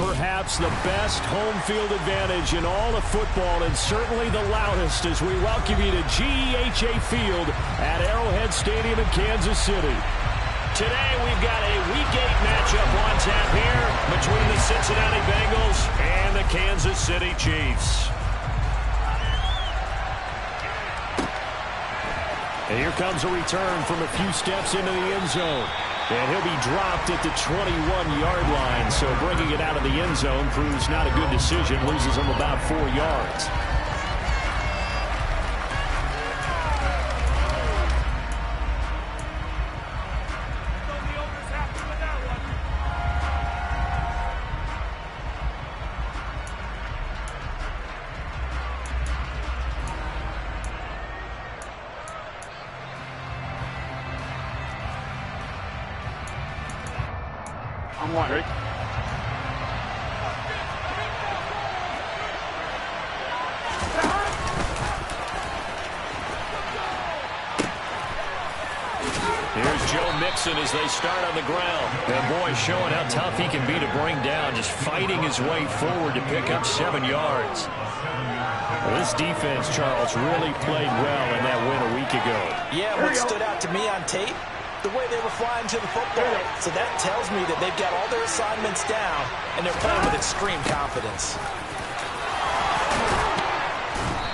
perhaps the best home field advantage in all of football, and certainly the loudest, as we welcome you to GEHA Field at Arrowhead Stadium in Kansas City. Today we've got a Week 8 matchup on tap here between the Cincinnati Bengals and the Kansas City Chiefs. And here comes a return from a few steps into the end zone. And he'll be dropped at the 21-yard line. So bringing it out of the end zone proves not a good decision. Loses him about 4 yards. I'm wondering. Here's Joe Mixon as they start on the ground. And boy, showing how tough he can be to bring down, just fighting his way forward to pick up 7 yards. Well, this defense, Charles, really played well in that win a week ago. Yeah, what stood out to me on tape, the way they were flying to the football. So that tells me that they've got all their assignments down, and they're playing with extreme confidence.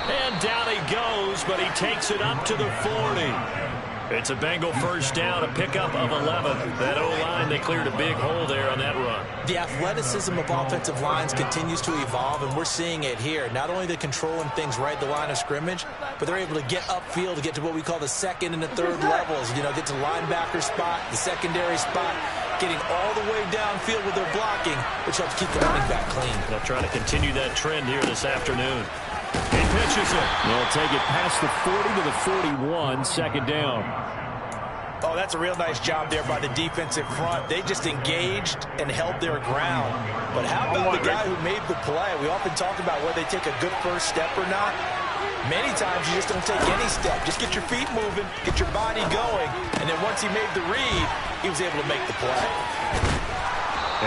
And down he goes, but he takes it up to the 40. It's a Bengal first down, a pickup of 11. That O-line, they cleared a big hole there on that run. The athleticism of offensive lines continues to evolve, and we're seeing it here. Not only are they controlling things right at the line of scrimmage, but they're able to get upfield to get to what we call the second and the third levels. You know, get to the linebacker spot, the secondary spot, getting all the way downfield with their blocking, which helps keep the running back clean. They'll try to continue that trend here this afternoon. He pitches it. They'll take it past the 40 to the 41, second down. Oh, that's a real nice job there by the defensive front. They just engaged and held their ground. But how about the guy who made the play? We often talk about whether they take a good first step or not. Many times you just don't take any step. Just get your feet moving, get your body going, and then once he made the read, he was able to make the play.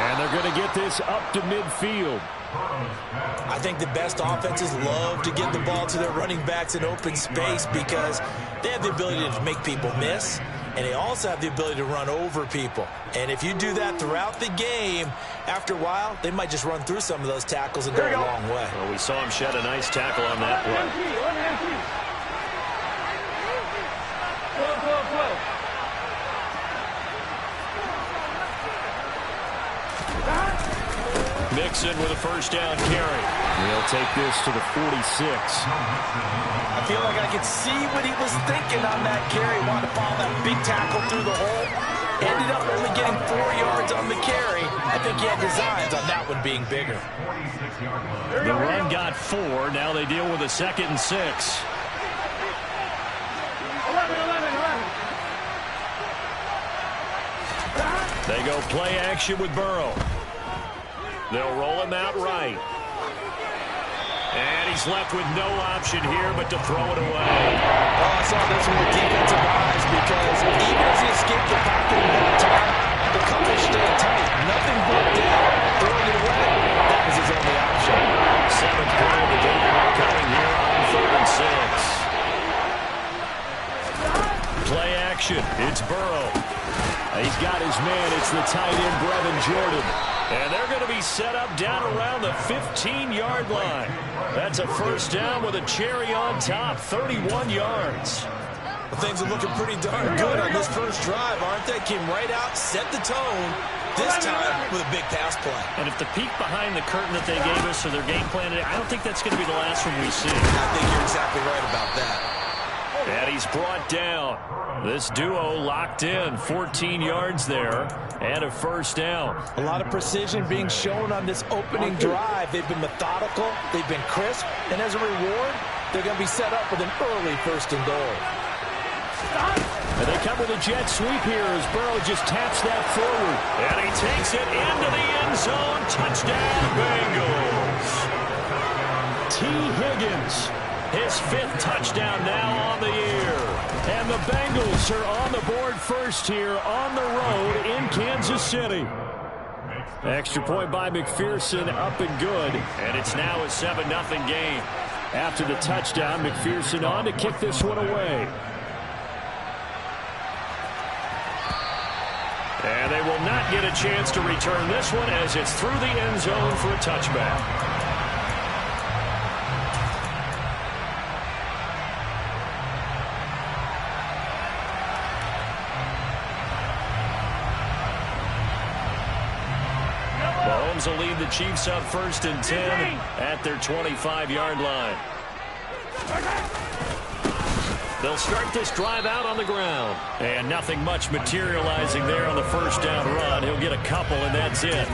And they're going to get this up to midfield. I think the best offenses love to get the ball to their running backs in open space because they have the ability to make people miss, and they also have the ability to run over people. And if you do that throughout the game, after a while, they might just run through some of those tackles and go a long way. Well, we saw him shed a nice tackle on that play. Mixon with a first down carry. He'll take this to the 46. I feel like I could see what he was thinking on that carry. Wanted to follow that big tackle through the hole. Ended up only getting 4 yards on the carry. I think he had designs on that one being bigger. The run got 4. Now they deal with a 2nd and 6. 11. They go play action with Burrow. They'll roll him out right. And he's left with no option here but to throw it away. Oh, I saw this with the defensive eyes because even as he escaped the pocket one time, the coverage stayed tight. Nothing broke down. Throwing it away, that was his only option. 7th play of the game coming here on 3rd and 6. Play action. It's Burrow. He's got his man. It's the tight end, Brevin Jordan. And they're going to be set up down around the 15-yard line. That's a first down with a cherry on top, 31 yards. Well, things are looking pretty darn good on this first drive, aren't they? Came right out, set the tone, this time with a big pass play. And if the peek behind the curtain that they gave us or their game plan, I don't think that's going to be the last one we see. I think you're exactly right about that. And he's brought down. This duo locked in, 14 yards there, and a first down. A lot of precision being shown on this opening drive. They've been methodical, they've been crisp, and as a reward, they're going to be set up with an early 1st and goal. And they come with a jet sweep here as Burrow just taps that forward. And he takes it into the end zone. Touchdown, Bengals. T. Higgins. His 5th touchdown now on the year. And the Bengals are on the board first here on the road in Kansas City. Extra point by McPherson, up and good. And it's now a 7-0 game. After the touchdown, McPherson on to kick this one away. And they will not get a chance to return this one as it's through the end zone for a touchback. Mahomes will lead the Chiefs on 1st and 10 at their 25-yard line. They'll start this drive out on the ground. And nothing much materializing there on the first down run. He'll get a couple, and that's it.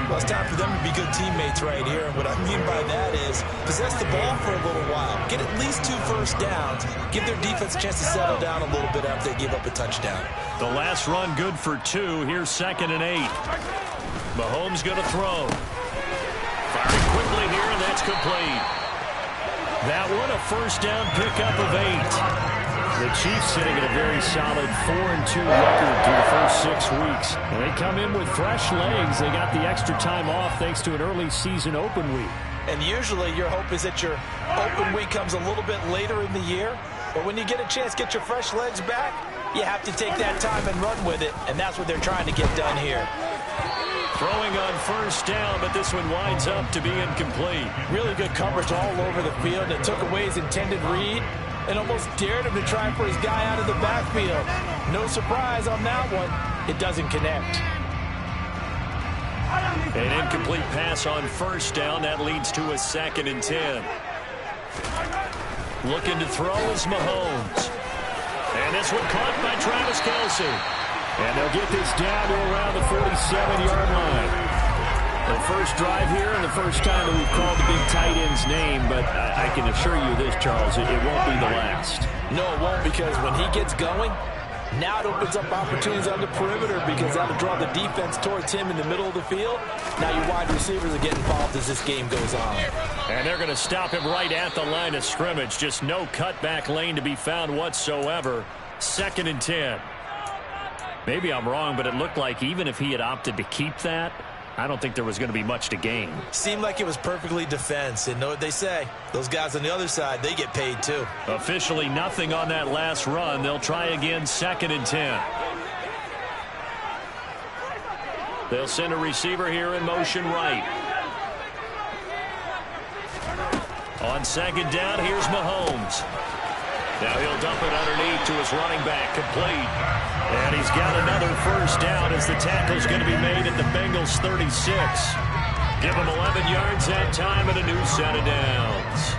Well, it's time for them to be good teammates right here. And what I mean by that is possess the ball for a little while. Get at least 2 first downs. Give their defense a chance to settle down a little bit after they give up a touchdown. The last run good for 2. Here's 2nd and 8. Mahomes going to throw. Firing quickly here, and that's complete. That one, a first down pickup of 8. The Chiefs sitting at a very solid 4-2 record through the first 6 weeks. And they come in with fresh legs. They got the extra time off thanks to an early season open week. And usually your hope is that your open week comes a little bit later in the year. But when you get a chance to get your fresh legs back, you have to take that time and run with it. And that's what they're trying to get done here. Throwing on first down, but this one winds up to be incomplete. Really good coverage all over the field. It took away his intended read and almost dared him to try for his guy out of the backfield. No surprise on that one. It doesn't connect. An incomplete pass on first down. That leads to a 2nd and 10. Looking to throw is Mahomes. And this one caught by Travis Kelce. And they'll get this down to around the 47-yard line. The first drive here and the first time that we've called the big tight end's name, but I can assure you this, Charles, it won't be the last. No, it won't, because when he gets going, now it opens up opportunities on the perimeter because that'll draw the defense towards him in the middle of the field. Now your wide receivers are getting involved as this game goes on. And they're going to stop him right at the line of scrimmage. Just no cutback lane to be found whatsoever. 2nd and 10. Maybe I'm wrong, but it looked like even if he had opted to keep that, I don't think there was going to be much to gain. Seemed like it was perfectly defense. And know what they say? Those guys on the other side, they get paid too. Officially nothing on that last run. They'll try again 2nd and 10. They'll send a receiver here in motion right. On 2nd down, here's Mahomes. Now he'll dump it underneath to his running back, complete. And he's got another first down as the tackle's going to be made at the Bengals 36. Give him 11 yards that time and a new set of downs.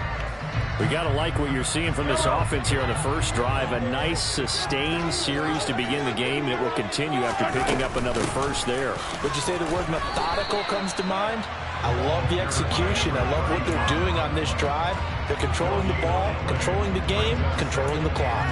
We got to like what you're seeing from this offense here on the first drive. A nice sustained series to begin the game, and it will continue after picking up another first there. Would you say the word methodical comes to mind? I love the execution. I love what they're doing on this drive. They're controlling the ball, controlling the game, controlling the clock.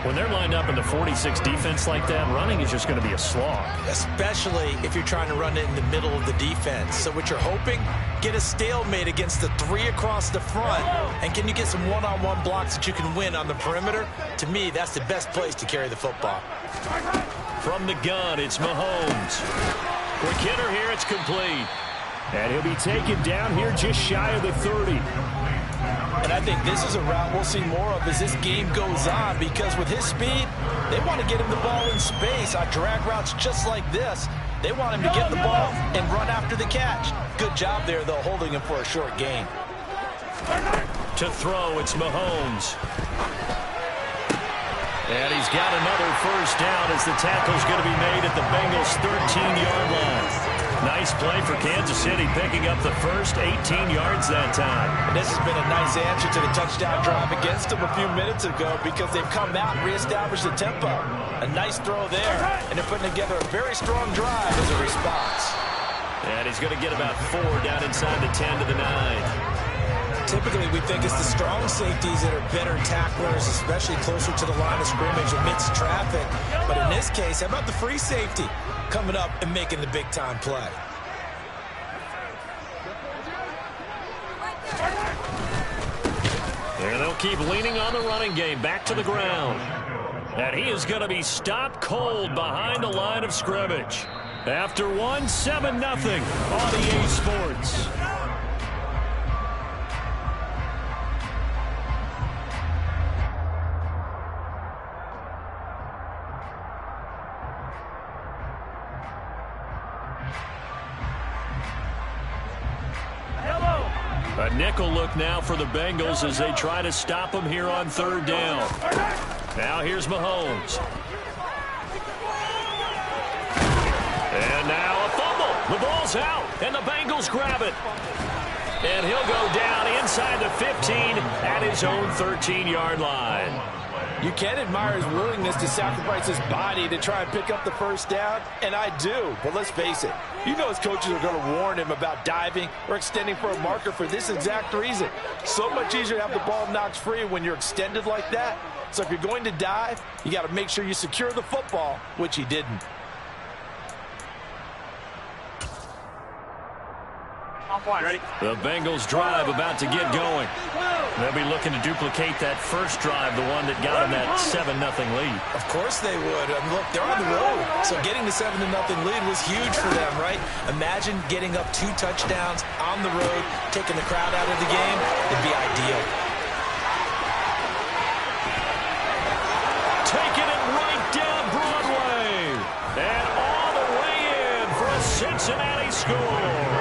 When they're lined up in the 46 defense like that, running is just going to be a slog. Especially if you're trying to run it in the middle of the defense. So what you're hoping, get a stalemate against the 3 across the front. And can you get some one-on-one blocks that you can win on the perimeter? To me, that's the best place to carry the football. From the gun, it's Mahomes. Quick hitter here, it's complete. And he'll be taken down here just shy of the 30. And I think this is a route we'll see more of as this game goes on, because with his speed, they want to get him the ball in space on drag routes just like this. They want him to get the ball and run after the catch. Good job there, though, holding him for a short gain. To throw, it's Mahomes. And he's got another first down as the tackle's going to be made at the Bengals' 13-yard line. Nice play for Kansas City, picking up the first 18 yards that time. And this has been a nice answer to the touchdown drive against them a few minutes ago, because they've come out and reestablished the tempo. A nice throw there, and they're putting together a very strong drive as a response. And he's going to get about 4 down inside the 10 to the 9. Typically, we think it's the strong safeties that are better tacklers, especially closer to the line of scrimmage amidst traffic. But in this case, how about the free safety coming up and making the big-time play? And they'll keep leaning on the running game, back to the ground. And he is going to be stopped cold behind the line of scrimmage. After one, 7-0 on EA Sports. A nickel look now for the Bengals as they try to stop him here on third down. Now here's Mahomes. And now a fumble. The ball's out, and the Bengals grab it. And he'll go down inside the 15 at his own 13-yard line. You can admire his willingness to sacrifice his body to try and pick up the first down, and I do. But let's face it, you know his coaches are going to warn him about diving or extending for a marker for this exact reason. So much easier to have the ball knocked free when you're extended like that. So if you're going to dive, you got to make sure you secure the football, which he didn't. Ready? The Bengals drive about to get going. They'll be looking to duplicate that first drive, the one that got them that 7-0 lead. Of course they would. I mean, look, they're on the road. So getting the 7-0 lead was huge for them, right? Imagine getting up 2 touchdowns on the road, taking the crowd out of the game. It'd be ideal. Taking it right down Broadway. And all the way in for a Cincinnati score.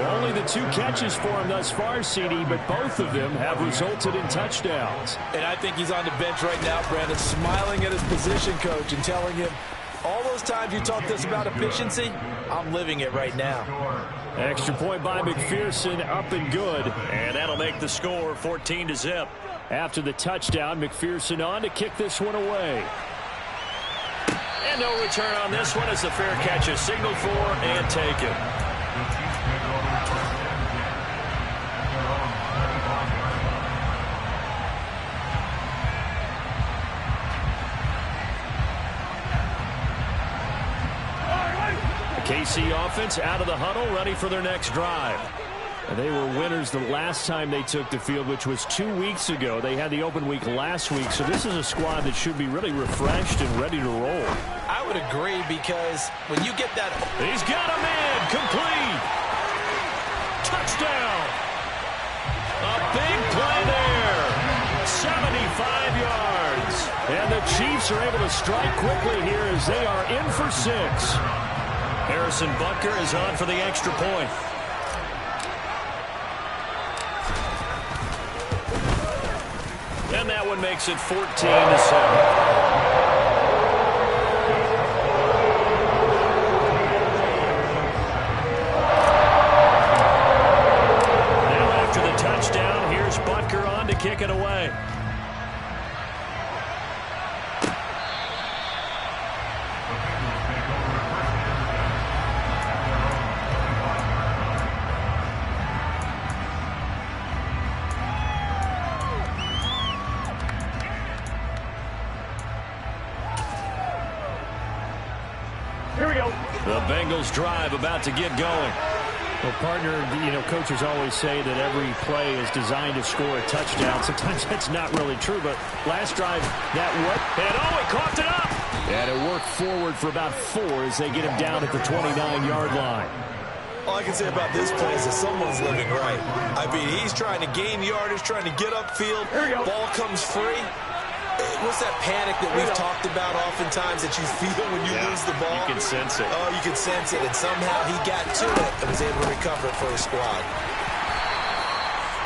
Only the 2 catches for him thus far, CD, but both of them have resulted in touchdowns. And I think he's on the bench right now, Brandon, smiling at his position coach and telling him, all those times you talked to us about efficiency, I'm living it right now. Extra point by McPherson, up and good. And that'll make the score 14-0. After the touchdown, McPherson on to kick this one away. And no return on this one as the fair catch is signaled for and taken. KC offense out of the huddle, ready for their next drive. And they were winners the last time they took the field, which was 2 weeks ago. They had the open week last week, so this is a squad that should be really refreshed and ready to roll. I would agree, because when you get that... He's got a man, complete. Touchdown. A big play there. 75 yards. And the Chiefs are able to strike quickly here as they are in for 6. Harrison Butker is on for the extra point. And that one makes it 14-7. Now after the touchdown, here's Butker on to kick it away. The Bengals drive about to get going. Well, partner, you know, coaches always say that every play is designed to score a touchdown. Sometimes that's not really true, but last drive, that worked. And oh, he coughed it up. And it worked forward for about 4 as they get him down at the 29-yard line. All I can say about this play is that someone's living right. I mean, he's trying to gain yardage, trying to get upfield. Ball comes free. What's that panic that we've talked about oftentimes that you feel when you lose the ball? You can sense it. Oh, you can sense it. And somehow he got to it and was able to recover it for his squad.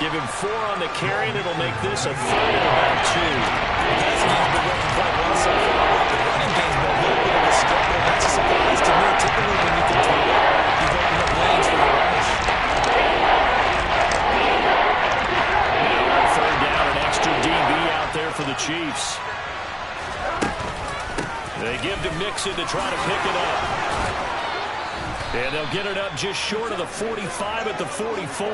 Give him 4 on the carry, and it'll make this a 3rd and about 2. The passing game's been working quite well so far. The running game's been a little bit of a struggle. That's a surprise to me. Typically, when you can do it, you've opened up lanes for the rush. Now on 3rd down, an extra DB out there for the Chiefs. They give to Mixon to try to pick it up. And they'll get it up just short of the 45 at the 44.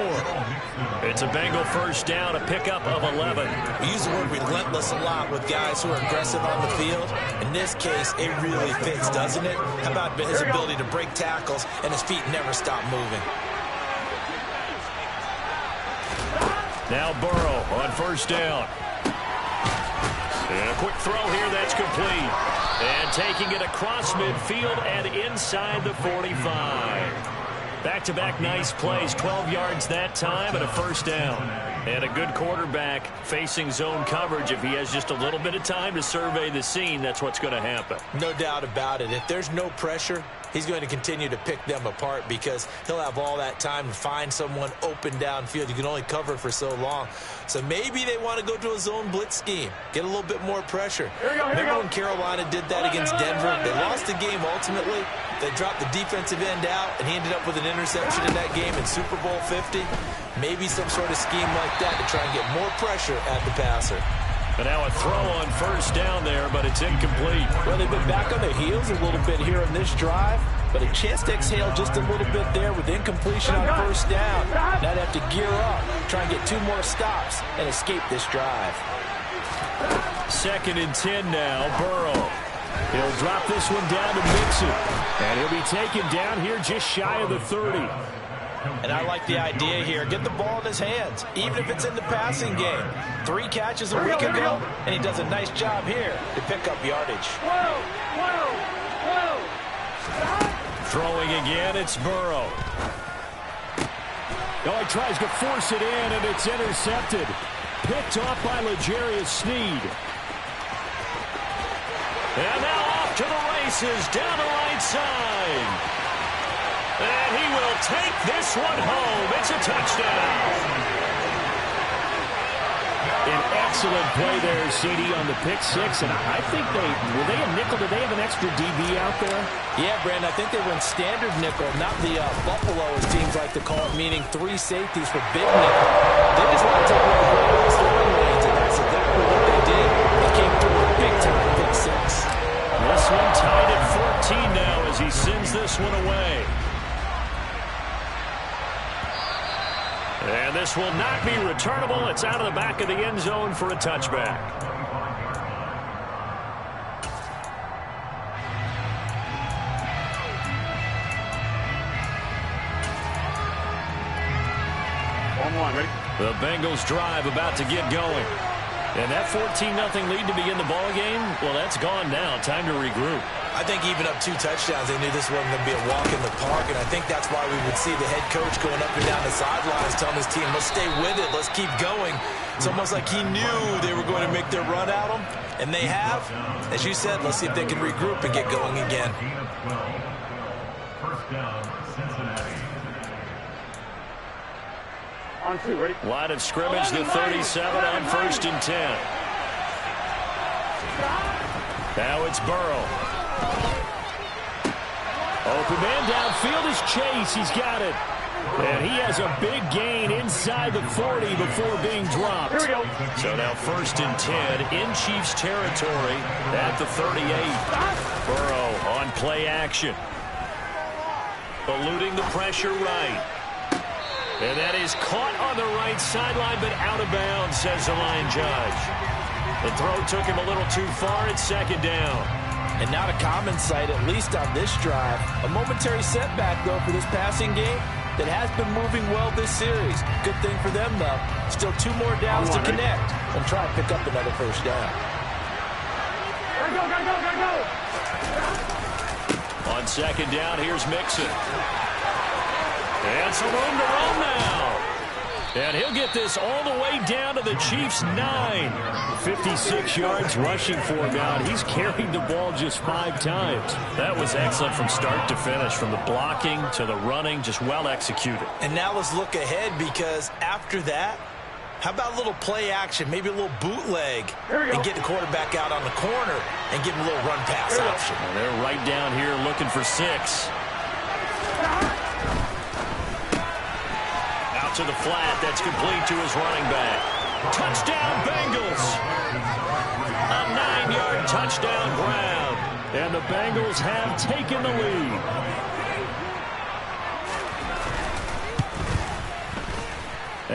It's a Bengal first down, a pickup of 11. We use the word relentless a lot with guys who are aggressive on the field. In this case, it really fits, doesn't it? How about his ability to break tackles and his feet never stop moving? Now Burrow on first down. And a quick throw here that's complete. And taking it across midfield and inside the 45. Back-to-back nice plays, 12 yards that time and a first down. And a good quarterback facing zone coverage. If he has just a little bit of time to survey the scene, that's what's going to happen. No doubt about it. If there's no pressure, he's going to continue to pick them apart because he'll have all that time to find someone open downfield. You can only cover for so long. So maybe they want to go to a zone blitz scheme, get a little bit more pressure. Remember when Carolina did that against Denver? They lost the game ultimately. They dropped the defensive end out, and he ended up with an interception in that game in Super Bowl 50. Maybe some sort of scheme like that to try and get more pressure at the passer. But now a throw on first down there, but it's incomplete. Well, they've been back on their heels a little bit here in this drive, but a chance to exhale just a little bit there with incompletion on first down. Now they have to gear up, try and get 2 more stops, and escape this drive. 2nd and 10 now, Burrow. He'll drop this one down to Mixon. And he'll be taken down here just shy of the 30. And I like the idea here. Get the ball in his hands, even if it's in the passing game. 3 catches a week ago, and he does a nice job here to pick up yardage. Throwing again, it's Burrow. Oh, he tries to force it in, and it's intercepted. Picked off by L'Jarius Sneed. And now off to the races, down the right side. And he will take this one home. It's a touchdown. An excellent play there, CD, on the pick 6. And I think were they a nickel? Did they have an extra DB out there? Yeah, Brandon, I think they went standard nickel, not the Buffalo, as teams like to call it, meaning 3 safeties for big nickel. They just want to take away the throwing lanes, and that's exactly what they did. They came through with a big-time pick 6. This one tied at 14 now as he sends this one away. And this will not be returnable. It's out of the back of the end zone for a touchback. The Bengals drive about to get going. And that 14-0 lead to begin the ball game, well, that's gone now. Time to regroup. I think even up 2 touchdowns, they knew this wasn't going to be a walk in the park, and I think that's why we would see the head coach going up and down the sidelines telling his team, let's stay with it, let's keep going. It's almost like he knew they were going to make their run at him, and they have. As you said, let's see if they can regroup and get going again. Line of scrimmage, the 37 on 1st and 10. Now it's Burrow. Open man downfield is Chase. He's got it. And he has a big gain inside the 40 before being dropped. So now 1st and 10 in Chiefs territory at the 38. Burrow on play action. Eluding the pressure right. And that is caught on the right sideline, but out of bounds, says the line judge. The throw took him a little too far. It's 2nd down. And not a common sight, at least on this drive. A momentary setback, though, for this passing game that has been moving well this series. Good thing for them, though. Still 2 more downs to connect and try and pick up another first down. Gotta go. On 2nd down, here's Mixon. And some room to run now. And he'll get this all the way down to the Chiefs' 9. 56 yards rushing for him out. He's carried the ball just 5 times. That was excellent from start to finish, from the blocking to the running, just well executed. And now let's look ahead, because after that, how about a little play action, maybe a little bootleg, and get the quarterback out on the corner and give him a little run pass option. And they're right down here looking for 6. To the flat, that's complete to his running back. Touchdown, Bengals! A 9-yard touchdown grab. And the Bengals have taken the lead.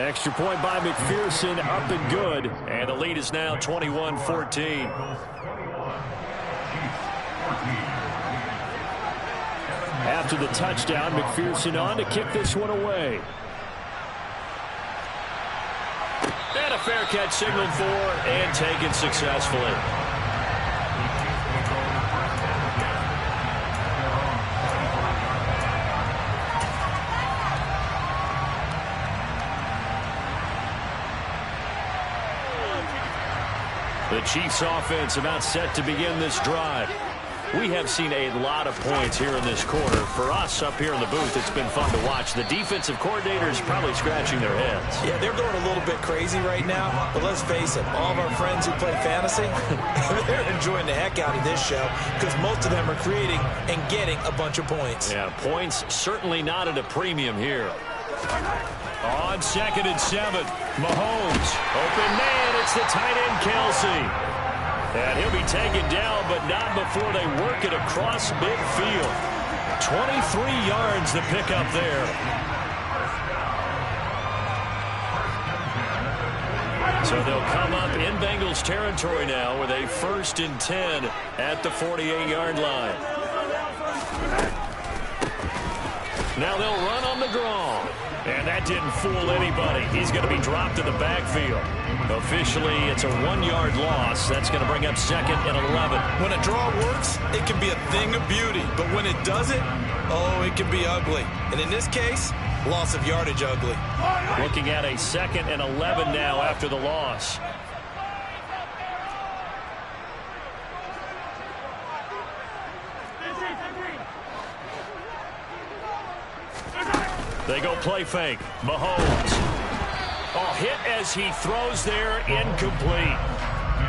Extra point by McPherson, up and good. And the lead is now 21-14. After the touchdown, McPherson on to kick this one away. And a fair catch signaled for and taken successfully. The Chiefs offense about set to begin this drive. We have seen a lot of points here in this quarter. For us up here in the booth, it's been fun to watch. The defensive coordinators probably scratching their heads. Yeah, they're going a little bit crazy right now. But let's face it, all of our friends who play fantasy, they're enjoying the heck out of this show because most of them are creating and getting a bunch of points. Yeah, points certainly not at a premium here. On 2nd and 7, Mahomes. Open man, it's the tight end, Kelsey. And he'll be taken down, but not before they work it across midfield. 23 yards to pick up there. So they'll come up in Bengals territory now with a 1st and 10 at the 48-yard line. Now they'll run on the draw. And that didn't fool anybody. He's going to be dropped in the backfield. Officially, it's a 1-yard loss. That's going to bring up 2nd and 11. When a draw works, it can be a thing of beauty. But when it doesn't, oh, it can be ugly. And in this case, loss of yardage ugly. Looking at a 2nd and 11 now after the loss. They go play fake. Mahomes. Oh, hit as he throws there, incomplete.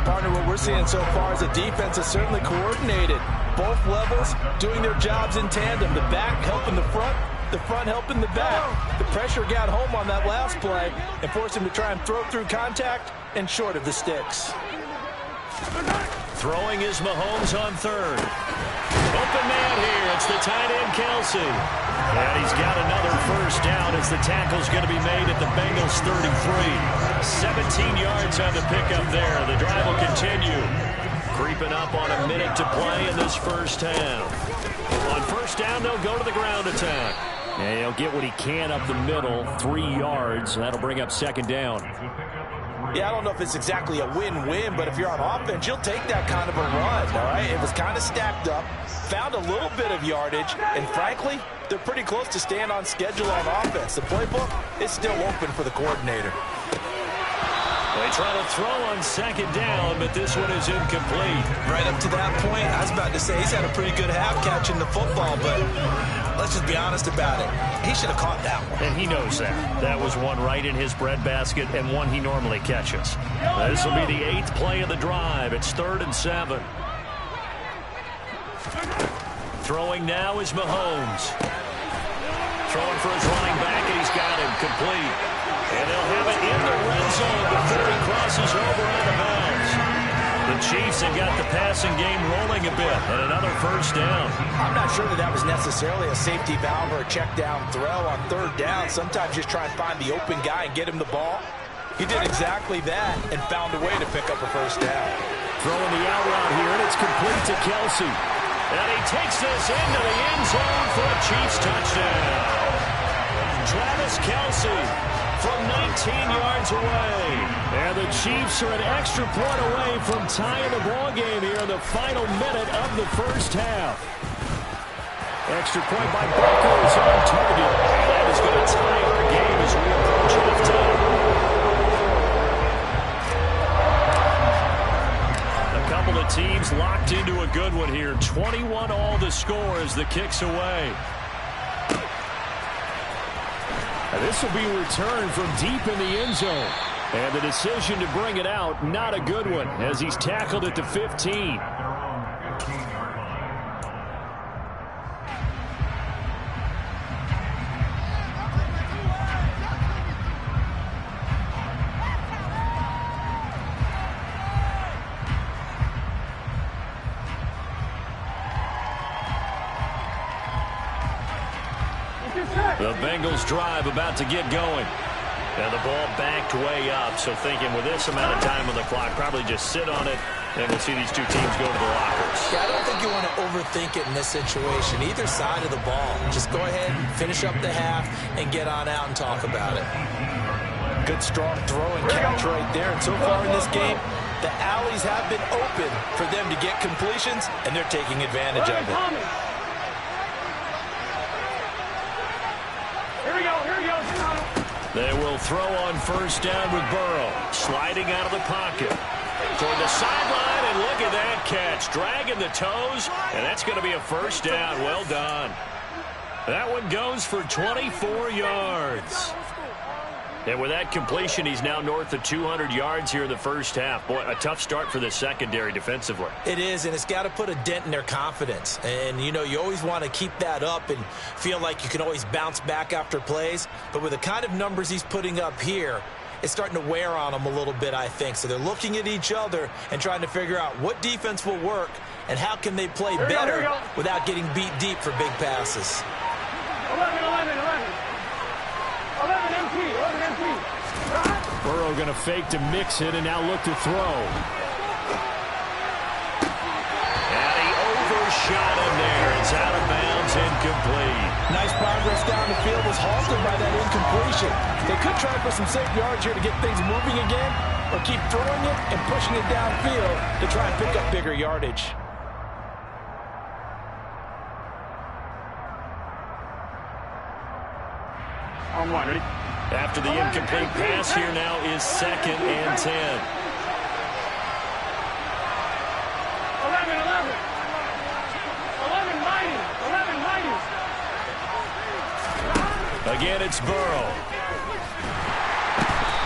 Partner, what we're seeing so far is the defense is certainly coordinated. Both levels doing their jobs in tandem. The back helping the front helping the back. The pressure got home on that last play and forced him to try and throw through contact and short of the sticks. Throwing is Mahomes on 3rd. Open man here. It's the tight end, Kelsey. And he's got another 1st down as the tackle's going to be made at the Bengals 33. 17 yards on the pickup there. The drive will continue. Creeping up on a minute to play in this 1st half. On 1st down, they'll go to the ground attack. And he'll get what he can up the middle, 3 yards. That'll bring up 2nd down. Yeah, I don't know if it's exactly a win-win, but if you're on offense, you'll take that kind of a run, all right? It was kind of stacked up, found a little bit of yardage, and frankly, they're pretty close to staying on schedule on offense. The playbook is still open for the coordinator. They try to throw on 2nd down, but this one is incomplete. Right up to that point, I was about to say he's had a pretty good half catching the football, but let's just be honest about it. He should have caught that one. And he knows that. That was one right in his breadbasket and one he normally catches. This will be the 8th play of the drive. It's 3rd and 7. Throwing now is Mahomes. Throwing for his running back, and he's got him complete. And they'll have it in the red zone before he crosses over out of bounds. The Chiefs have got the passing game rolling a bit, and another 1st down. I'm not sure that was necessarily a safety valve or a check down throw on 3rd down. Sometimes just try and find the open guy and get him the ball. He did exactly that and found a way to pick up a 1st down. Throwing the out route here, and it's complete to Kelsey. And he takes this into the end zone for a Chiefs touchdown. Travis Kelsey from 19 yards away. And the Chiefs are an extra point away from tying the ball game here in the final minute of the 1st half. Extra point by Buckles on target. And that is going to tie our game as we approach halftime. A couple of teams locked into a good one here. 21 all the score as the kick's away. And this will be returned from deep in the end zone. And the decision to bring it out, not a good one, as he's tackled at the 15. The Bengals drive about to get going. And the ball backed way up, so thinking with this amount of time on the clock, probably just sit on it, and we'll see these two teams go to the lockers. Yeah, I don't think you want to overthink it in this situation. Either side of the ball. Just go ahead and finish up the half and get on out and talk about it. Good, strong throw and catch right there. And so far in this game, the alleys have been open for them to get completions, and they're taking advantage of it. They will throw on first down with Burrow. Sliding out of the pocket. Toward the sideline, and look at that catch. Dragging the toes, and that's going to be a first down. Well done. That one goes for 24 yards. And with that completion, he's now north of 200 yards here in the first half. Boy, a tough start for the secondary defensively. It is, and it's got to put a dent in their confidence. And, you know, you always want to keep that up and feel like you can always bounce back after plays. But with the kind of numbers he's putting up here, it's starting to wear on them a little bit, I think. So they're looking at each other and trying to figure out what defense will work and how can they play better without getting beat deep for big passes. 11 MP. Burrow going to fake to mix it and now look to throw. And he overshot him there. It's out of bounds, incomplete. Nice progress down the field, was halted by that incompletion. They could try for some safe yards here to get things moving again, or keep throwing it and pushing it downfield to try and pick up bigger yardage. On one, ready? After the incomplete pass, here now is 2nd and 10. 11 mighty. Again, it's Burrow.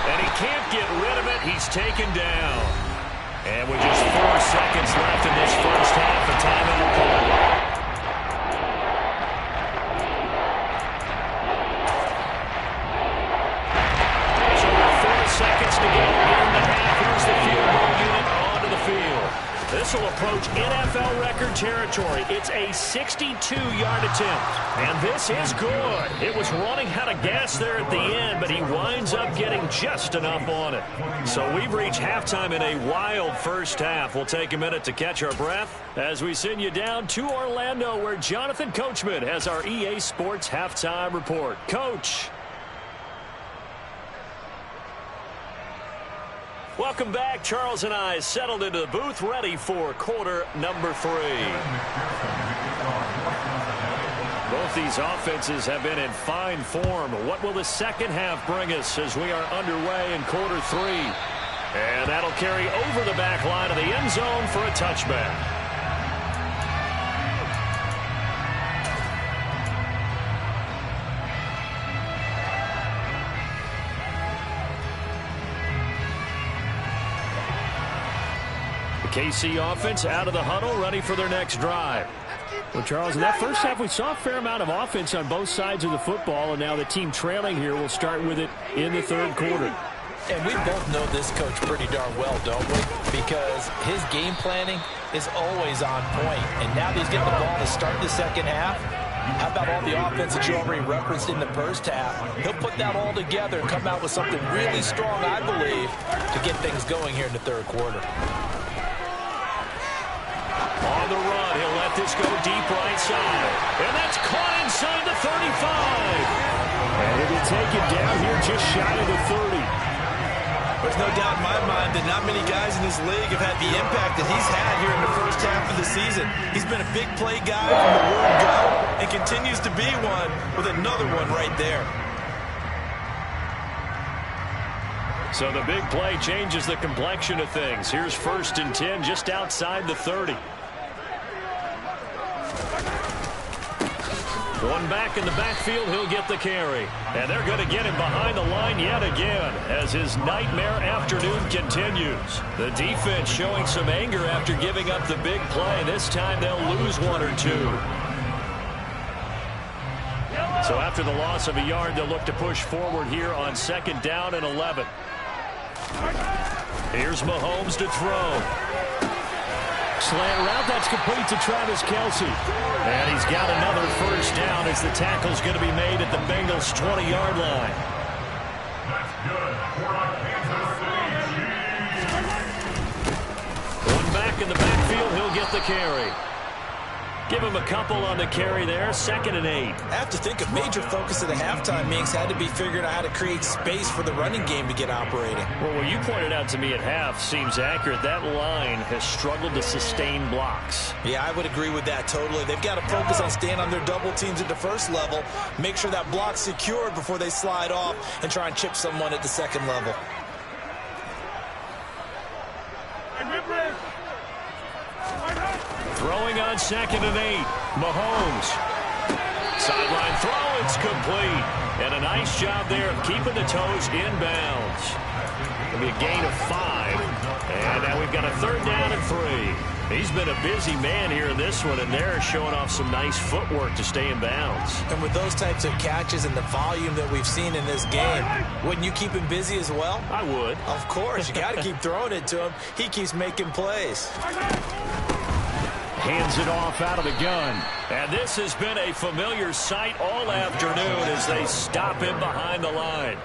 And he can't get rid of it. He's taken down. And with just 4 seconds left in this first half, a timeout call. Seconds to go here in the half. Here's the field goal unit onto the field. This will approach NFL record territory. It's a 62-yard attempt. And this is good. It was running out of gas there at the end, but he winds up getting just enough on it. So we've reached halftime in a wild first half. We'll take a minute to catch our breath as we send you down to Orlando, where Jonathan Coachman has our EA Sports halftime report. Coach. Welcome back. Charles and I settled into the booth, ready for quarter number 3. Both these offenses have been in fine form. What will the second half bring us as we are underway in quarter 3? And that'll carry over the back line of the end zone for a touchback. KC offense out of the huddle, ready for their next drive. Well, Charles, in that first half, we saw a fair amount of offense on both sides of the football, and now the team trailing here will start with it in the third quarter. And we both know this coach pretty darn well, don't we? Because his game planning is always on point. And now that he's getting the ball to start the second half, how about all the offense that you already referenced in the first half? He'll put that all together and come out with something really strong, I believe, to get things going here in the third quarter. On the run, he'll let this go deep right side. And that's caught inside the 35. And it'll take it down here just shy of the 30. There's no doubt in my mind that not many guys in this league have had the impact that he's had here in the first half of the season. He's been a big play guy from the word go and continues to be one with another one right there. So the big play changes the complexion of things. Here's 1st and 10 just outside the 30. One back in the backfield, he'll get the carry. And they're going to get him behind the line yet again as his nightmare afternoon continues. The defense showing some anger after giving up the big play. This time they'll lose 1 or 2. So after the loss of a yard, they'll look to push forward here on 2nd down and 11. Here's Mahomes to throw. Slant route, that's complete to Travis Kelce. And he's got another first down as the tackle's going to be made at the Bengals' 20-yard line. One back in the backfield, he'll get the carry. Give him a couple on the carry there. 2nd and 8. I have to think a major focus of the halftime meetings had to be figuring out how to create space for the running game to get operating. Well, what you pointed out to me at half seems accurate. That line has struggled to sustain blocks. Yeah, I would agree with that totally. They've got to focus on staying on their double teams at the first level, make sure that block's secured before they slide off and try and chip someone at the second level. Throwing on 2nd and 8. Mahomes. Sideline throw. It's complete. And a nice job there of keeping the toes in bounds. It'll be a gain of 5. And now we've got a 3rd down and 3. He's been a busy man here in this one, and they're showing off some nice footwork to stay in bounds. And with those types of catches and the volume that we've seen in this game, wouldn't you keep him busy as well? I would. Of course. You got to keep throwing it to him. He keeps making plays. Hands it off out of the gun. And this has been a familiar sight all afternoon as they stop him behind the line.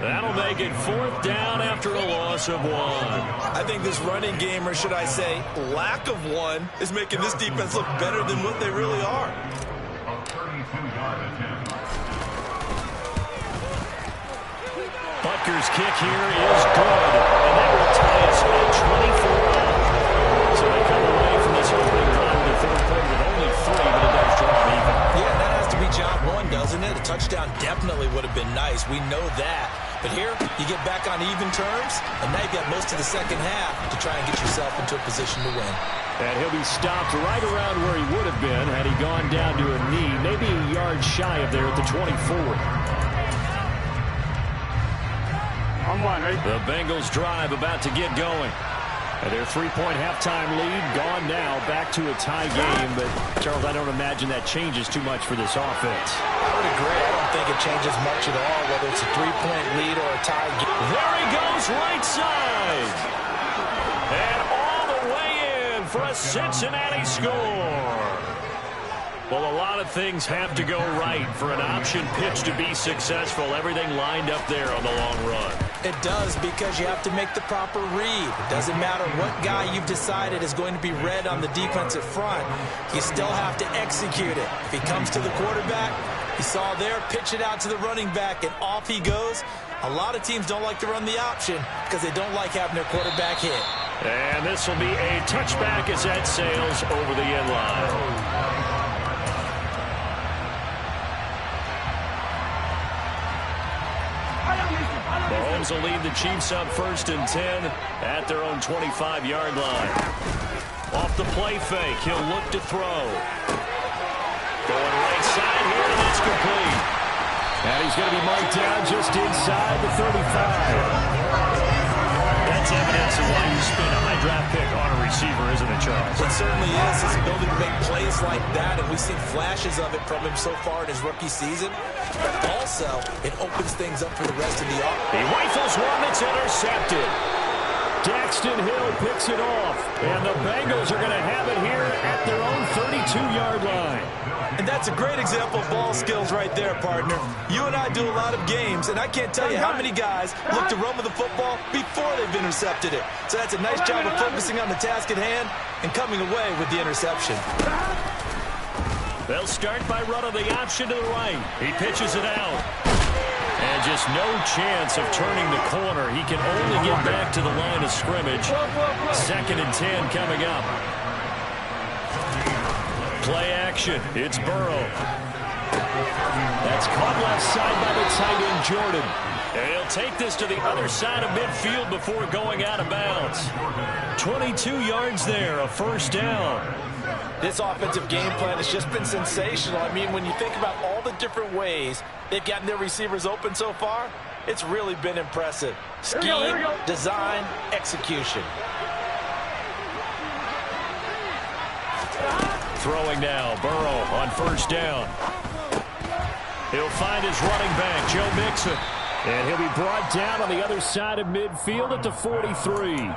That'll make it 4th down after a loss of 1. I think this running game, or should I say lack of one, is making this defense look better than what they really are. Butker's kick here is good. And that will tie us at 24. So they come away from this opening drive in the 3rd quarter with only 3, but it does draw an even. Yeah, that has to be job 1, doesn't it? A touchdown definitely would have been nice. We know that. But here, you get back on even terms, and now you've got most of the second half to try and get yourself into a position to win. And he'll be stopped right around where he would have been had he gone down to a knee, maybe a yard shy of there at the 24. The Bengals drive about to get going. And their 3-point halftime lead gone now, back to a tie game. But, Charles, I don't imagine that changes too much for this offense. I would agree. I don't think it changes much at all, whether it's a 3-point lead or a tie game. There he goes, right side. And all the way in for a Cincinnati score. Well, a lot of things have to go right for an option pitch to be successful. Everything lined up there on the long run. It does, because you have to make the proper read. It doesn't matter what guy you've decided is going to be read on the defensive front. You still have to execute it. If he comes to the quarterback, you saw there, pitch it out to the running back, and off he goes. A lot of teams don't like to run the option because they don't like having their quarterback hit. And this will be a touchback as that sails over the end line. Mahomes will lead the Chiefs up 1st and 10 at their own 25-yard line. Off the play fake, he'll look to throw. Going right side here, and it's complete. And he's going to be marked down just inside the 35. That's evidence of why you spend a high draft pick on a receiver, isn't it, Charles? It certainly is. His ability to make plays like that, and we've seen flashes of it from him so far in his rookie season. But also, it opens things up for the rest of the offense. He rifles one that's intercepted. Daxton Hill picks it off, and the Bengals are going to have it here at their own 32-yard line. And that's a great example of ball skills right there, partner. You and I do a lot of games, and I can't tell you how many guys look to run with the football before they've intercepted it. So that's a nice job of focusing on the task at hand and coming away with the interception. They'll start by running the option to the right. He pitches it out. And just no chance of turning the corner. He can only get back to the line of scrimmage. 2nd and 10 coming up. Play action. It's Burrow. That's caught left side by the tight end, Jordan. And he'll take this to the other side of midfield before going out of bounds. 22 yards there, a 1st down. This offensive game plan has just been sensational. I mean, when you think about all the different ways they've gotten their receivers open so far, it's really been impressive. Scheme, design, execution. Throwing now, Burrow on 1st down. He'll find his running back, Joe Mixon. And he'll be brought down on the other side of midfield at the 43.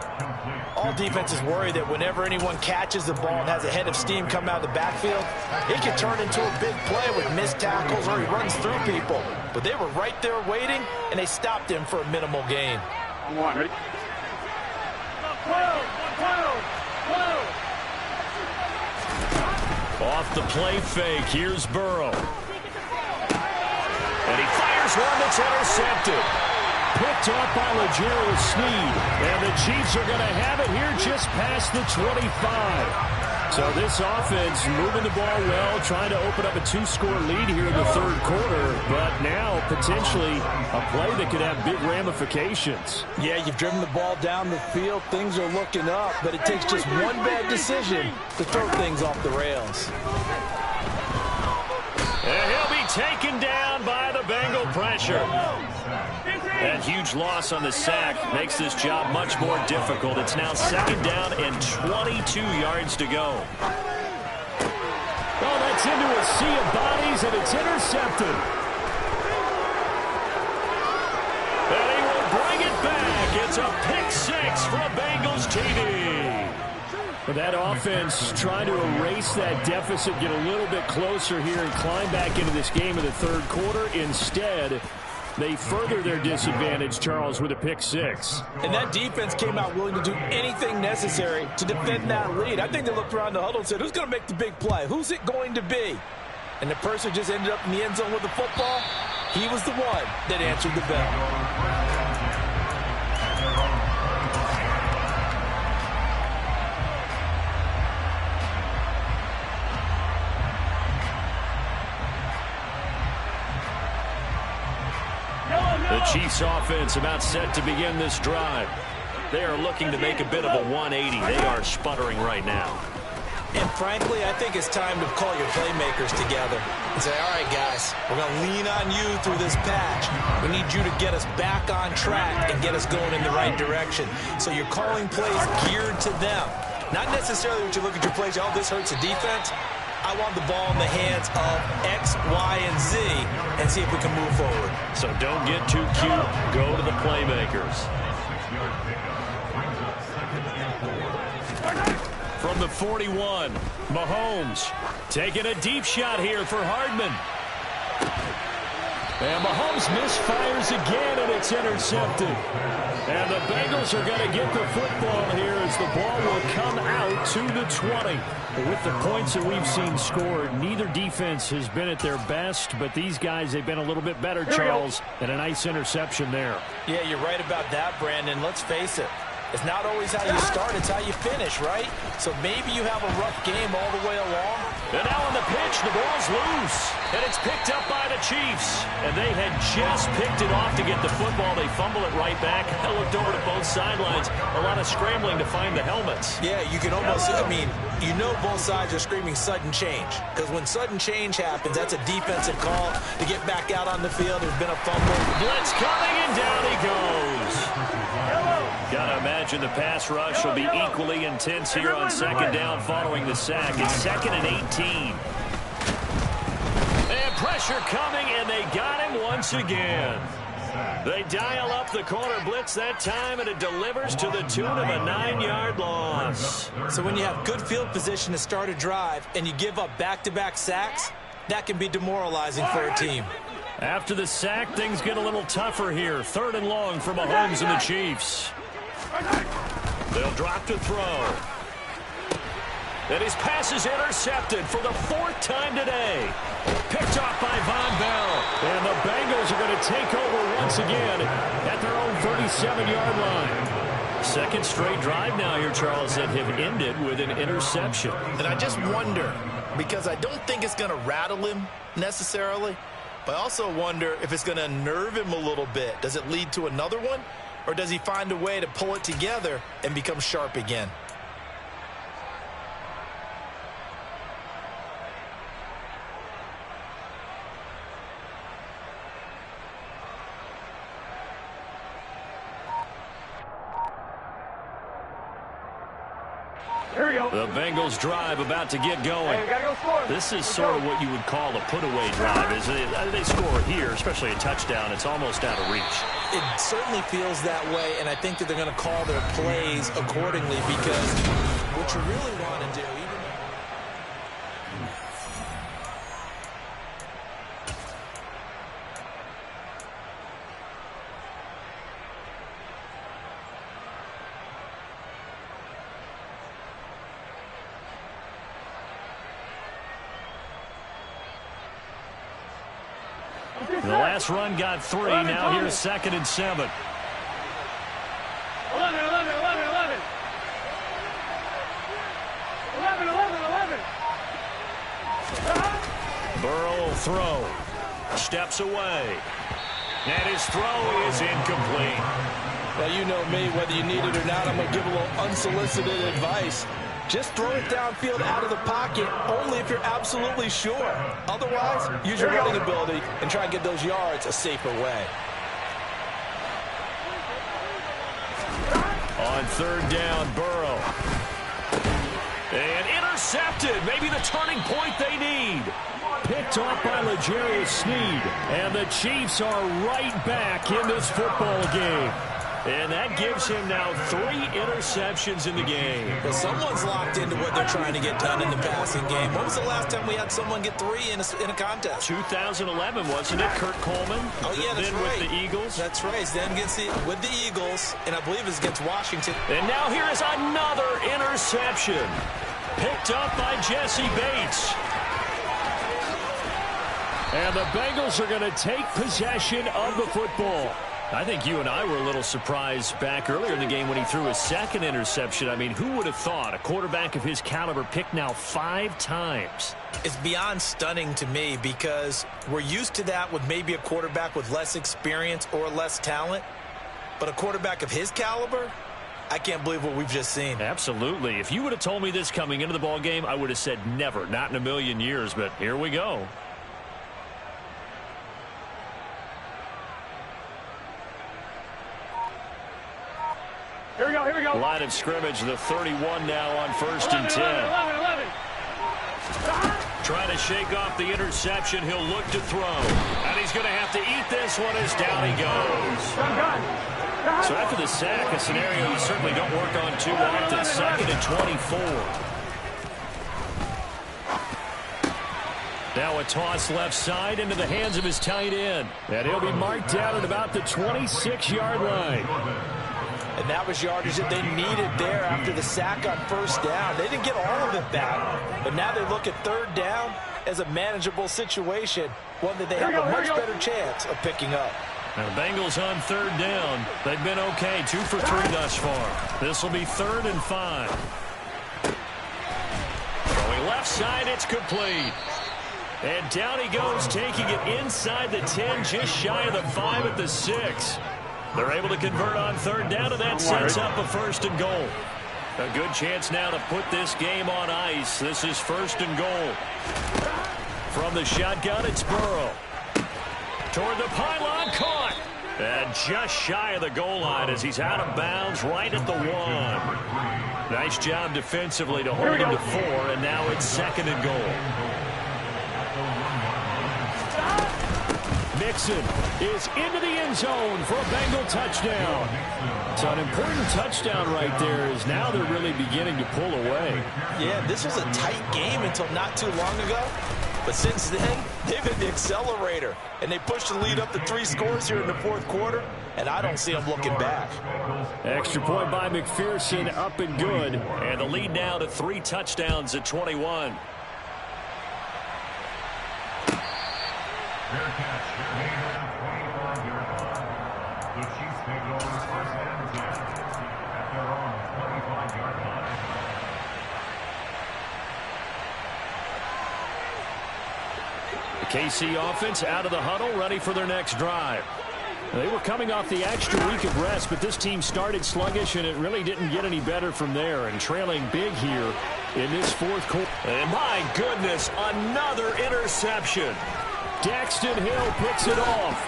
All defenses worry that whenever anyone catches the ball and has a head of steam come out of the backfield, it can turn into a big play with missed tackles or he runs through people. But they were right there waiting, and they stopped him for a minimal gain. Ready? Off the play fake, here's Burrow. And he fires one that's intercepted. Picked off by L'Jarius Sneed. And the Chiefs are going to have it here just past the 25. So this offense moving the ball well, trying to open up a 2-score lead here in the third quarter. But now potentially a play that could have big ramifications. Yeah, you've driven the ball down the field. Things are looking up. But it takes just one bad decision to throw things off the rails. And he'll be taken down by the Bengal pressure. That huge loss on the sack makes this job much more difficult. It's now 2nd down and 22 yards to go. Oh, that's into a sea of bodies, and it's intercepted. And he will bring it back. It's a pick-6 from Bengals TD. But that offense trying to erase that deficit, get a little bit closer here, and climb back into this game in the third quarter. Instead, they further their disadvantage, Charles, with a pick-6. And that defense came out willing to do anything necessary to defend that lead. I think they looked around the huddle and said, who's going to make the big play? Who's it going to be? And the person just ended up in the end zone with the football. He was the one that answered the bell. The Chiefs offense about set to begin this drive. They are looking to make a bit of a 180. They are sputtering right now. And frankly, I think it's time to call your playmakers together and say, all right, guys, we're going to lean on you through this patch. We need you to get us back on track and get us going in the right direction. So you're calling plays geared to them. Not necessarily when you look at your plays, oh, this hurts the defense. I want the ball in the hands of X, Y, and Z and see if we can move forward. So don't get too cute. Go to the playmakers. From the 41, Mahomes taking a deep shot here for Hardman. And Mahomes misfires again, and it's intercepted. And the Bengals are going to get the football here as the ball will come out to the 20. With the points that we've seen scored, neither defense has been at their best, but these guys, they've been a little bit better, Charles, and a nice interception there. Yeah, you're right about that, Brandon. Let's face it. It's not always how you start, it's how you finish, right? So maybe you have a rough game all the way along. And now on the pitch, the ball's loose. And it's picked up by the Chiefs. And they had just picked it off to get the football. They fumble it right back. I looked over to both sidelines. A lot of scrambling to find the helmets. Yeah, you can almost, I mean, you know both sides are screaming sudden change. Because when sudden change happens, that's a defensive call to get back out on the field. There's been a fumble. Blitz coming, and down he goes. Gotta imagine the pass rush will be equally intense here on 2nd down following the sack. It's 2nd and 18. And pressure coming, and they got him once again. They dial up the corner blitz that time, and it delivers to the tune of a 9-yard loss. So when you have good field position to start a drive and you give up back-to-back sacks, that can be demoralizing for a team. After the sack, things get a little tougher here. 3rd and long for Mahomes and the Chiefs. They'll drop to throw. And his pass is intercepted for the 4th time today. Picked off by Von Bell. And the Bengals are going to take over once again at their own 37-yard line. 2nd straight drive now here, Charles, that have ended with an interception. And I just wonder, because I don't think it's going to rattle him necessarily, but I also wonder if it's going to nerve him a little bit. Does it lead to another one? Or does he find a way to pull it together and become sharp again? Here we go. The Bengals drive about to get going. Hey, we gotta go score. This is sort of what you would call a put-away drive. Is they score here, especially a touchdown, it's almost out of reach. It certainly feels that way, and I think that they're going to call their plays accordingly because what you really want to do, even The last run got 3. Now here's 2nd and 7. 11, 11, 11, 11. 11, 11, 11. Burrow will throw. Steps away. And his throw is incomplete. Well, you know me, whether you need it or not, I'm going to give a little unsolicited advice. Just throw it downfield out of the pocket only if you're absolutely sure. Otherwise, use your running ability and try and get those yards a safer way. On 3rd down, Burrow. And intercepted. Maybe the turning point they need. Picked off by L'Jarius Sneed. And the Chiefs are right back in this football game. And that gives him now 3 interceptions in the game. Well, someone's locked into what they're trying to get done in the passing game. When was the last time we had someone get 3 in a contest? 2011, wasn't it? Kurt Coleman? Oh, yeah, that's then right. with the Eagles? That's right. Then with the Eagles, and I believe it's against Washington. And now here is another interception. Picked up by Jesse Bates. And the Bengals are going to take possession of the football. I think you and I were a little surprised back earlier in the game when he threw his 2nd interception. I mean, who would have thought a quarterback of his caliber picked now 5 times? It's beyond stunning to me because we're used to that with maybe a quarterback with less experience or less talent. But a quarterback of his caliber, I can't believe what we've just seen. Absolutely. If you would have told me this coming into the ball game, I would have said never, not in a million years. But here we go. Here we go, here we go. Line of scrimmage, the 31 now on 1st and 10. 11, 11, 11. Trying to shake off the interception. He'll look to throw. And he's going to have to eat this one as down he goes. So after the sack, a scenario you certainly don't work on too often. 2nd and 24. Now a toss left side into the hands of his tight end. And he'll be marked down at about the 26-yard line. And that was yardage that they needed there after the sack on 1st down. They didn't get all of it back, but now they look at 3rd down as a manageable situation, one that they have a much better chance of picking up. And the Bengals on 3rd down. They've been okay, 2 for 3 thus far. This will be 3rd and 5. Going left side, it's complete. And down he goes, taking it inside the 10, just shy of the 5 at the 6. They're able to convert on 3rd down, and that sets up a 1st and goal. A good chance now to put this game on ice. This is 1st and goal. From the shotgun, it's Burrow. Toward the pylon, caught. And just shy of the goal line as he's out of bounds right at the 1. Nice job defensively to hold him to 4, and now it's 2nd and goal. Mixon is into the end zone for a Bengal touchdown. So an important touchdown right there is now they're really beginning to pull away. Yeah, this was a tight game until not too long ago. But since then, they've hit the accelerator. And they pushed the lead up to 3 scores here in the 4th quarter. And I don't see them looking back. Extra point by McPherson, up and good. And the lead now to 3 touchdowns at 21. The KC offense out of the huddle, ready for their next drive. They were coming off the extra week of rest, but this team started sluggish, and it really didn't get any better from there. And trailing big here in this 4th quarter. And my goodness, another interception. Daxton Hill picks it off.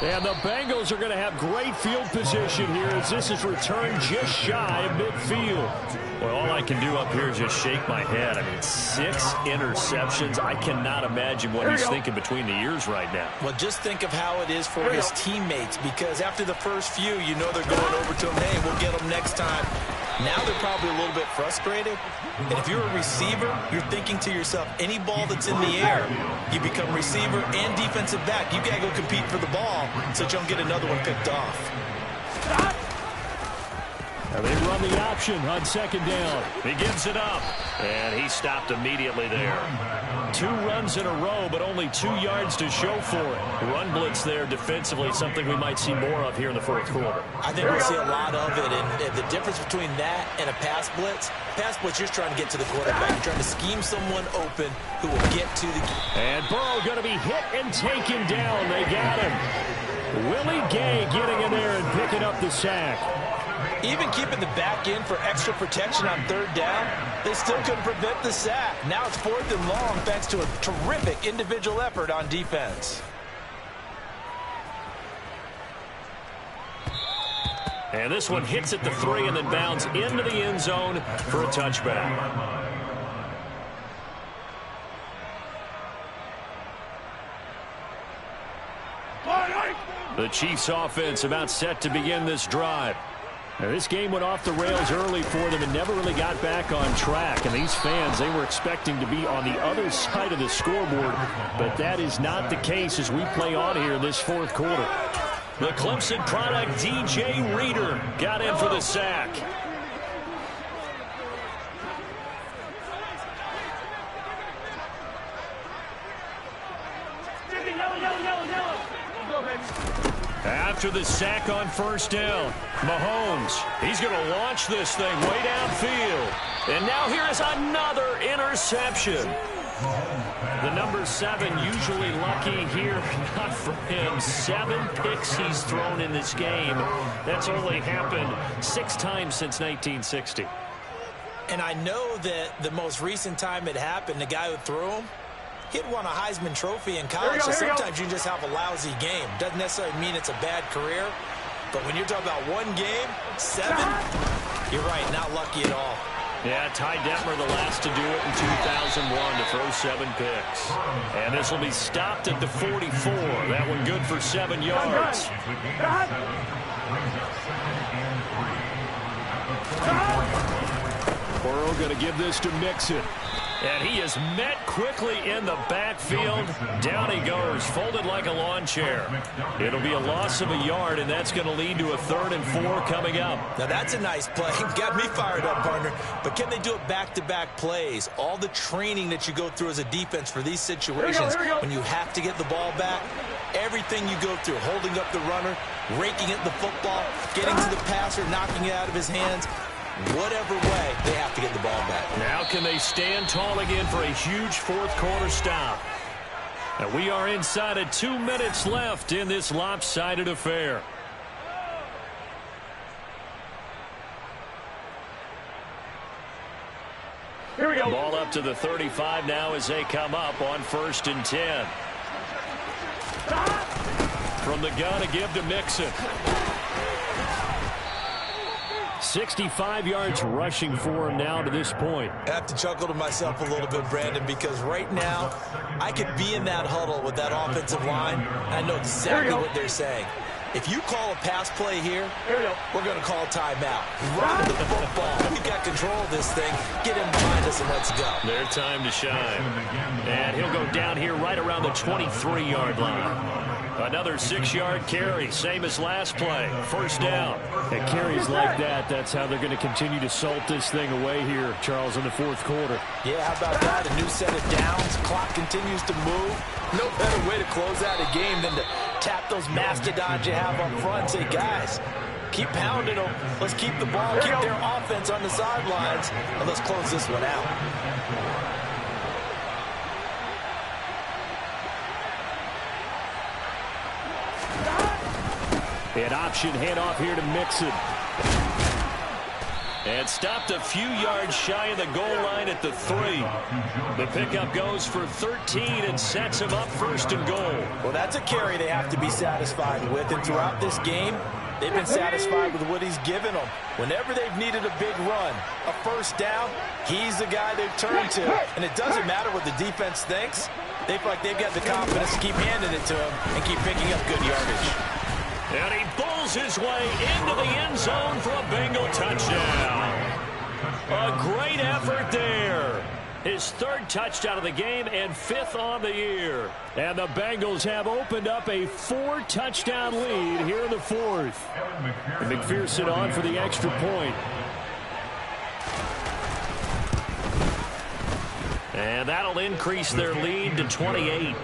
And the Bengals are going to have great field position here as this is returned just shy of midfield. Well, all I can do up here is just shake my head. I mean, 6 interceptions. I cannot imagine what he's thinking between the ears right now. Well, just think of how it is for his teammates, because after the first few, you know they're going over to him, hey, we'll get them next time. Now they're probably a little bit frustrated. And if you're a receiver, you're thinking to yourself, any ball that's in the air, you become receiver and defensive back. You got to go compete for the ball so that you don't get another one picked off. Now they run the option on 2nd down. He gives it up. And he stopped immediately there. 2 runs in a row, but only 2 yards to show for it. Run blitz there defensively, something we might see more of here in the fourth quarter. I think we'll see a lot of it, and the difference between that and a pass blitz, you're trying to get to the quarterback. You're trying to scheme someone open who will get to the... And Burrow going to be hit and taken down. They got him. Willie Gay getting in there and picking up the sack. Even keeping the back in for extra protection on 3rd down, they still couldn't prevent the sack. Now it's 4th and long thanks to a terrific individual effort on defense. And this one hits at the 3 and then bounds into the end zone for a touchback. The Chiefs offense about set to begin this drive. Now, this game went off the rails early for them and never really got back on track. And these fans, they were expecting to be on the other side of the scoreboard. But that is not the case as we play on here in this 4th quarter. The Clemson product, DJ Reader, got in for the sack. After the sack on 1st down, Mahomes, he's going to launch this thing way downfield. And now here is another interception. The number 7 usually lucky here, not for him. 7 picks he's thrown in this game. That's only happened 6 times since 1960. And I know that the most recent time it happened, the guy who threw him, he'd won a Heisman Trophy in college, so sometimes you just have a lousy game. Doesn't necessarily mean it's a bad career, but when you're talking about 1 game, 7, you're right, not lucky at all. Yeah, Ty Detmer the last to do it in 2001 to throw 7 picks. And this will be stopped at the 44. That one good for 7 yards. Burrow going to give this to Mixon. And he is met quickly in the backfield. Down he goes, folded like a lawn chair. It'll be a loss of a yard, and that's going to lead to a 3rd and 4 coming up. Now, that's a nice play. Got me fired up, partner. But can they do it back-to-back plays? All the training that you go through as a defense for these situations, when you have to get the ball back, everything you go through, holding up the runner, raking at the football, getting to the passer, knocking it out of his hands, whatever way, they have to get the ball back. Now can they stand tall again for a huge 4th quarter stop? And we are inside of 2 minutes left in this lopsided affair. Here we go. Ball up to the 35 now as they come up on 1st and 10. From the gun to give to Mixon. 65 yards rushing for him now to this point. I have to chuckle to myself a little bit, Brandon, because right now I could be in that huddle with that offensive line. I know exactly what they're saying. If you call a pass play here, we're going to call a timeout. Run the football. We've got control of this thing. Get him behind us and let's go. Their time to shine. And he'll go down here right around the 23-yard line. Another 6-yard carry, same as last play. 1st down. And carries like that, that's how they're going to continue to salt this thing away here, Charles, in the 4th quarter. Yeah, how about that? A new set of downs. Clock continues to move. No better way to close out a game than to tap those mastodons you have up front and say, guys, keep pounding them. Let's keep the ball, keep their offense on the sidelines, and let's close this one out. An option handoff here to Mixon. And stopped a few yards shy of the goal line at the 3. The pickup goes for 13 and sets him up 1st and goal. Well, that's a carry they have to be satisfied with. And throughout this game, they've been satisfied with what he's given them. Whenever they've needed a big run, a 1st down, he's the guy they've turned to. And it doesn't matter what the defense thinks. They feel like they've got the confidence to keep handing it to him and keep picking up good yardage. And he bulls his way into the end zone for a Bengal touchdown. A great effort there. His 3rd touchdown of the game and 5th on the year. And the Bengals have opened up a 4-touchdown lead here in the 4th. And McPherson on for the extra point. And that'll increase their lead to 28. Makes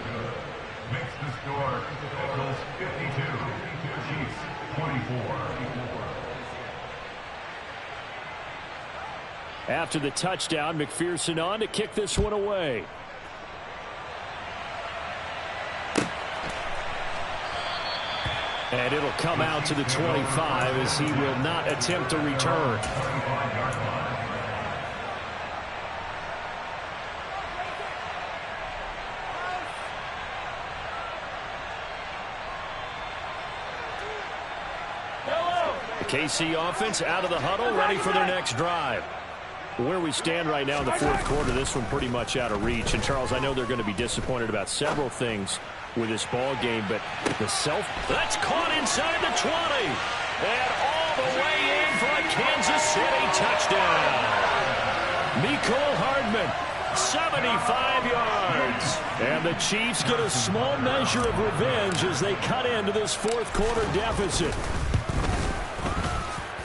the score Bengals 52, Chiefs 24. After the touchdown, McPherson on to kick this one away. And it'll come out to the 25 as he will not attempt to return. The KC offense out of the huddle, ready for their next drive. Where we stand right now in the fourth quarter, this one pretty much out of reach. And, Charles, I know they're going to be disappointed about several things with this ball game, but the That's caught inside the 20. And all the way in for a Kansas City touchdown. Mecole Hardman, 75 yards. And the Chiefs get a small measure of revenge as they cut into this fourth quarter deficit.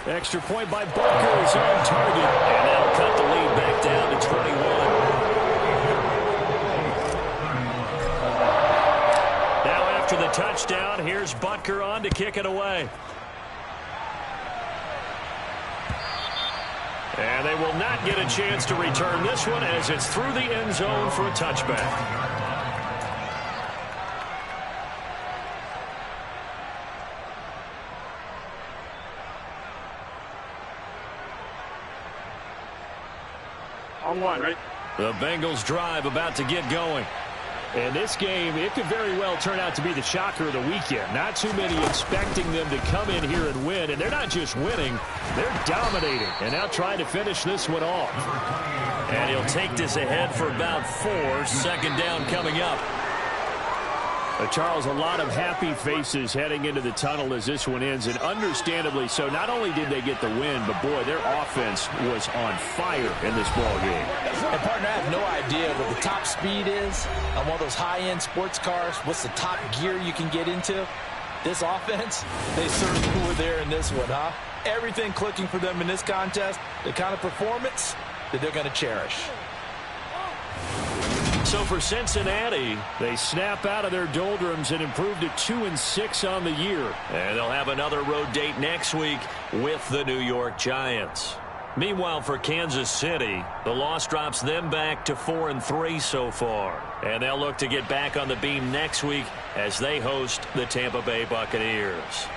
Extra point by Butker is on target. And that'll cut the lead back down to 21. Now after the touchdown, here's Butker on to kick it away. And they will not get a chance to return this one as it's through the end zone for a touchback. On one, right? The Bengals drive about to get going. And this game, it could very well turn out to be the shocker of the weekend. Not too many expecting them to come in here and win. And they're not just winning, they're dominating. And now trying to finish this one off. And he'll take this ahead for about 4. Second down coming up. Charles, a lot of happy faces heading into the tunnel as this one ends, and understandably so. Not only did they get the win, but, boy, their offense was on fire in this ball game. And, partner, I have no idea what the top speed is on one of those high-end sports cars. What's the top gear you can get into? This offense, they certainly were there in this one, huh? Everything clicking for them in this contest, the kind of performance that they're going to cherish. So for Cincinnati, they snap out of their doldrums and improve to 2-6 on the year. And they'll have another road date next week with the New York Giants. Meanwhile, for Kansas City, the loss drops them back to 4-3 so far. And they'll look to get back on the beam next week as they host the Tampa Bay Buccaneers.